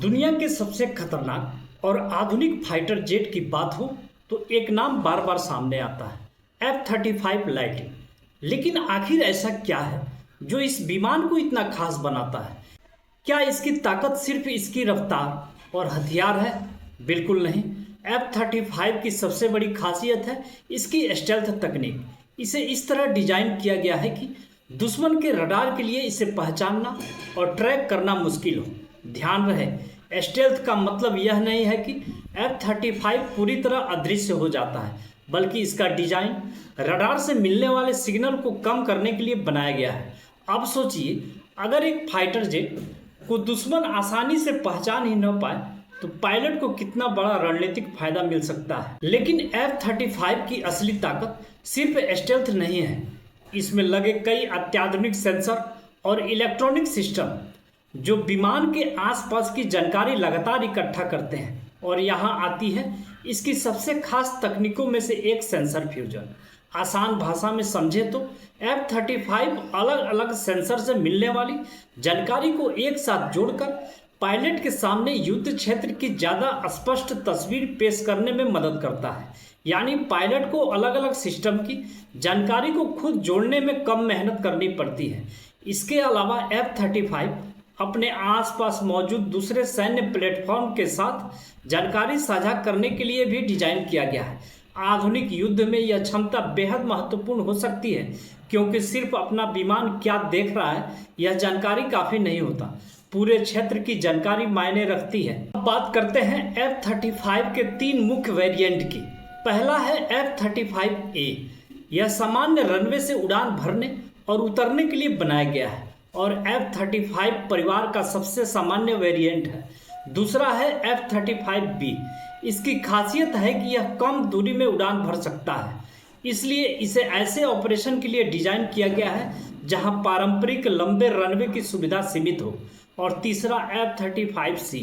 दुनिया के सबसे खतरनाक और आधुनिक फाइटर जेट की बात हो तो एक नाम बार बार सामने आता है, F-35 लाइटनिंग। लेकिन आखिर ऐसा क्या है जो इस विमान को इतना खास बनाता है? क्या इसकी ताकत सिर्फ इसकी रफ्तार और हथियार है? बिल्कुल नहीं। F-35 की सबसे बड़ी खासियत है इसकी स्टेल्थ तकनीक। इसे इस तरह डिजाइन किया गया है कि दुश्मन के रडार के लिए इसे पहचानना और ट्रैक करना मुश्किल हो। ध्यान रहे, स्टेल्थ का मतलब यह नहीं है कि F-35 पूरी तरह अदृश्य हो जाता है, बल्कि इसका डिजाइन रडार से मिलने वाले सिग्नल को कम करने के लिए बनाया गया है। अब सोचिए, अगर एक फाइटर जेट को दुश्मन आसानी से पहचान ही न पाए तो पायलट को कितना बड़ा रणनीतिक फायदा मिल सकता है। लेकिन F-35 की असली ताकत सिर्फ स्टेल्थ नहीं है। इसमें लगे कई अत्याधुनिक सेंसर और इलेक्ट्रॉनिक सिस्टम जो विमान के आसपास की जानकारी लगातार इकट्ठा करते हैं। और यहाँ आती है इसकी सबसे खास तकनीकों में से एक, सेंसर फ्यूजन। आसान भाषा में समझे तो F-35 अलग अलग सेंसर से मिलने वाली जानकारी को एक साथ जोड़कर पायलट के सामने युद्ध क्षेत्र की ज़्यादा स्पष्ट तस्वीर पेश करने में मदद करता है। यानी पायलट को अलग अलग सिस्टम की जानकारी को खुद जोड़ने में कम मेहनत करनी पड़ती है। इसके अलावा F-35 अपने आसपास मौजूद दूसरे सैन्य प्लेटफॉर्म के साथ जानकारी साझा करने के लिए भी डिजाइन किया गया है। आधुनिक युद्ध में यह क्षमता बेहद महत्वपूर्ण हो सकती है, क्योंकि सिर्फ अपना विमान क्या देख रहा है यह जानकारी काफ़ी नहीं होता, पूरे क्षेत्र की जानकारी मायने रखती है। अब बात करते हैं F-35 के 3 मुख्य वेरिएंट की। पहला है F-35A। यह सामान्य रनवे से उड़ान भरने और उतरने के लिए बनाया गया है और F-35 परिवार का सबसे सामान्य वेरिएंट है। दूसरा है F-35B। इसकी खासियत है कि यह कम दूरी में उड़ान भर सकता है, इसलिए इसे ऐसे ऑपरेशन के लिए डिजाइन किया गया है जहां पारंपरिक लंबे रनवे की सुविधा सीमित हो। और तीसरा F-35C।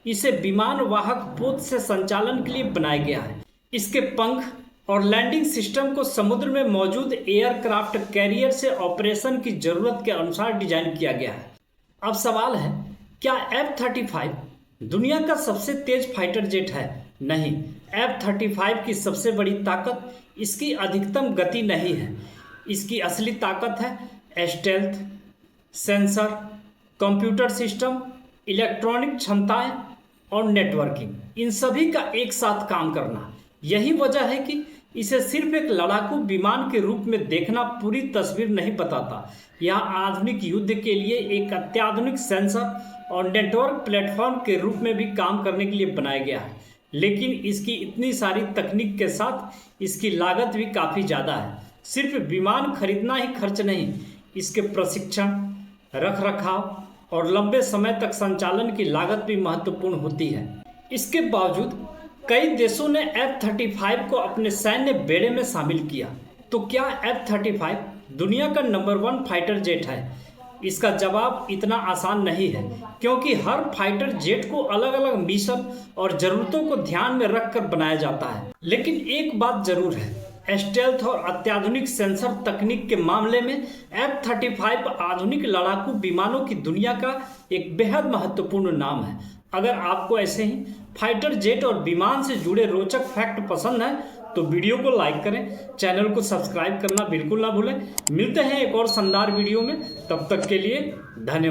इसे विमान वाहक पोत से संचालन के लिए बनाया गया है। इसके पंख और लैंडिंग सिस्टम को समुद्र में मौजूद एयरक्राफ्ट कैरियर से ऑपरेशन की जरूरत के अनुसार डिजाइन किया गया है। अब सवाल है, क्या F-35 दुनिया का सबसे तेज फाइटर जेट है? नहीं। F-35 की सबसे बड़ी ताकत इसकी अधिकतम गति नहीं है। इसकी असली ताकत है stealth, sensor, computer system, electronic क्षमताएं और नेटवर्किंग। इन सभी का एक साथ काम करना। यही वजह है कि इसे सिर्फ एक लड़ाकू विमान के रूप में देखना पूरी तस्वीर नहीं बताता। यह आधुनिक युद्ध के लिए एक अत्याधुनिक सेंसर और नेटवर्क प्लेटफॉर्म के रूप में भी काम करने के लिए बनाया गया है। लेकिन इसकी इतनी सारी तकनीक के साथ इसकी लागत भी काफ़ी ज़्यादा है। सिर्फ विमान खरीदना ही खर्च नहीं, इसके प्रशिक्षण, रखरखाव और लंबे समय तक संचालन की लागत भी महत्वपूर्ण होती है। इसके बावजूद कई देशों ने F-35 को अपने सैन्य बेड़े में शामिल किया। तो क्या F-35 दुनिया का नंबर 1 फाइटर जेट है? इसका जवाब इतना आसान नहीं है, क्योंकि हर फाइटर जेट को अलग अलग मिशन और ज़रूरतों को ध्यान में रखकर बनाया जाता है। लेकिन एक बात जरूर है, स्टेल्थ और अत्याधुनिक सेंसर तकनीक के मामले में F-35 आधुनिक लड़ाकू विमानों की दुनिया का एक बेहद महत्वपूर्ण नाम है। अगर आपको ऐसे ही फाइटर जेट और विमान से जुड़े रोचक फैक्ट पसंद है तो वीडियो को लाइक करें, चैनल को सब्सक्राइब करना बिल्कुल ना भूलें। मिलते हैं एक और शानदार वीडियो में, तब तक के लिए धन्यवाद।